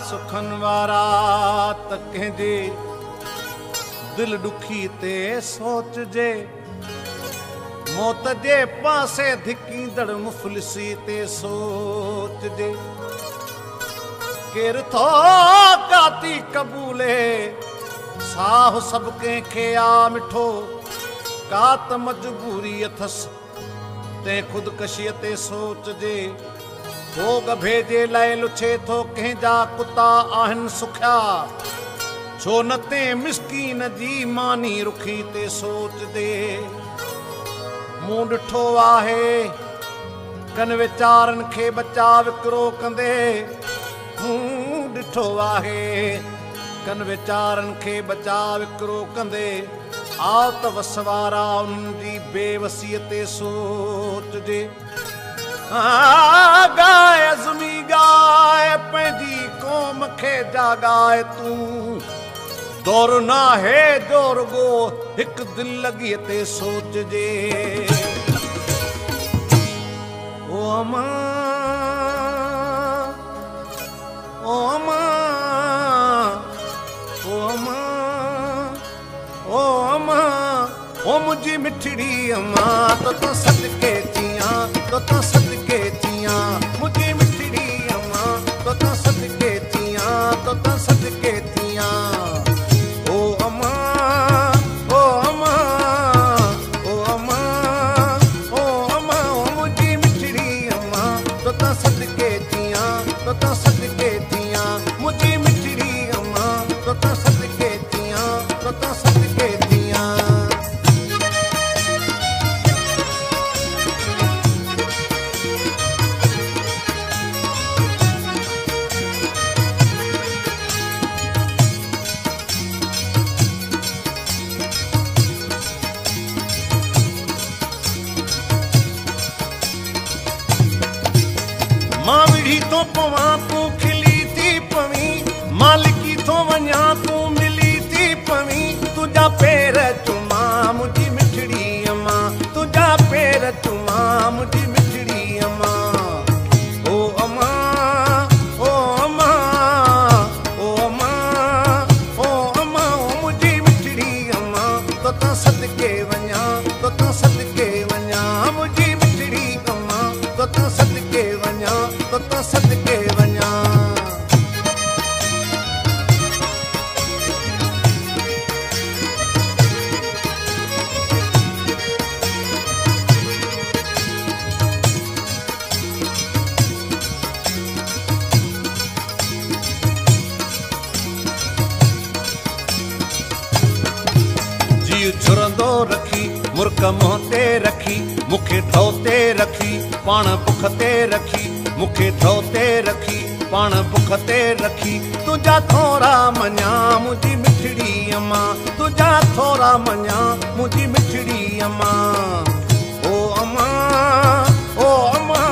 सुखन वारा त कंहिंजे दिल दुखी ते सोचजे, मौत जे पासे धिकींदड़ मुफलिसी ते सोचजे। केर थो काती कबूले साह सब कंहिंखे आ मिठो, का त मजबूरी अथसि ते ख़ुदकशीअ ते सोचजे। भोग भेजे लाइ लुछे थो कंहिंजा कुता आहिनि सुखिया, छो न ते मिसकीन जी मानी रुखी ते सोचजे। मूं ॾिठो आहे कन वीचारनि खे बचा विकिरो कंदे, मूं ॾिठो आहे कन वीचारनि खे बचा विकिरो कंदे। आओ त वसवारा उन्हनि जी बेवसीअ ते सोचजे। गाए ज़ुमी गाए पंहिंजी क़ौम खे जागाए तूं, दौर नाहे जोर गो हिकु दिल लॻीअ ते सोचजे। ओ अमां ओ अमां ओ अमां ओ अमां ओ मुंहिंजी मिठड़ी अमां, तो सदके जियां तो सदके जियां मुंहिंजी मिठड़ी अमां, तो सदके जियां तो सदके जियां। ओ अमां ओ अमां ओ अमां ओ अमां ओ मुंहिंजी मिठड़ी अमां, तो सदके जियां तो सदके जियां मुंहिंजी मिठड़ी अमां, तो सदके जियां तो सदके जियां। मां विढ़ी तो पवां तूं खिली थी पवीं, मालिकी तो वञां तूं मिली थी पवीं। तुंहिंजा पेर चुमां मुंहिंजी मिठड़ी अमां, तुंहिंजा पेर चुमां मुंहिंजी मिठड़ी अमां। ओ अमां ओ अमां ओ अमां ओ अमां ओ मुंहिंजी मिठड़ी अमां, तो सदके वञां तो सदके वञां मुंहिंजी मिठड़ी अमां, तो सदके वञां तो सदके वञां। जी छुरंदो रखी मुर्क मुंह ते रखी, मूंखे ढो ते रखी पाण बुख ते रखी, मूंखे ढो ते रखी पाण बुख ते रखी। तुंहिंजा थोरा मञा मुंहिंजी मिठड़ी अमां, तुंहिंजा थोरा मञा मुंहिंजी मिठड़ी अमां। ओ अमां ओ अमां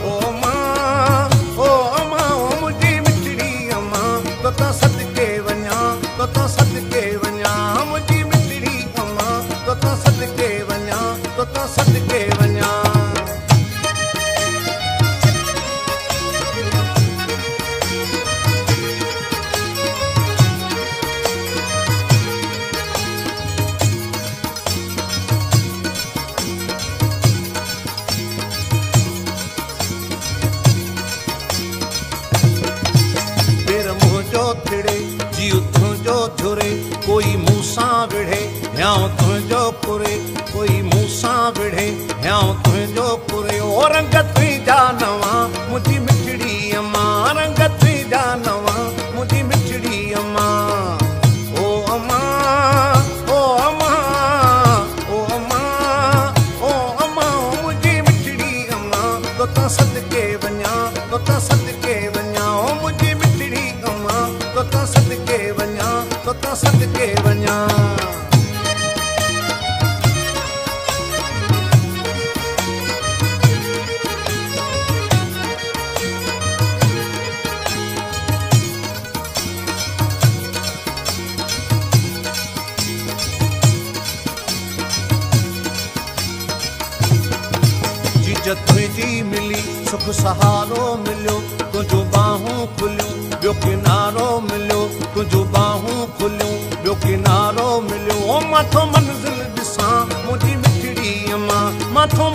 ओ अमां ओ अमां ओ मुंहिंजी मिठड़ी अमां, तो सदके वञां तो सदके वञां मुंहिंजी मिठड़ी अमां, तो सदके वञां तो सदके वञां। थिड़े जीव तुंहिंजो झुरे, कोई मूंसां विढ़े हियां तुंहिंजो पुरे, कोई मूंसां विढ़े हियां तुंहिंजो पुरे। ओ रंग तुंहिंजा नवां मुंहिंजी मिठड़ी अमां, रंग तुंहिंजा नवां मुंहिंजी मिठड़ी अमां। ओ अमां ओ अमां ओ अमां ओ अमां ओ मुंहिंजी मिठड़ी अमां, तो सदके वञां तो सदके वञां ओ मुंहिंजी मिठड़ी अमां, तो सदके वञां तो सदके वञां। सिज तुंहिंजी मिली सुख सहारो मिलियो तुंहिंजो बाहूं खुलियूं ॿियो किनारो मिलियो तुंहिंजो बाहूं खुलियूं ॿियो किनारो मिलियो ओ माथो मंज़िल ॾिसां मुंहिंजी मिठड़ी अम्मा माथो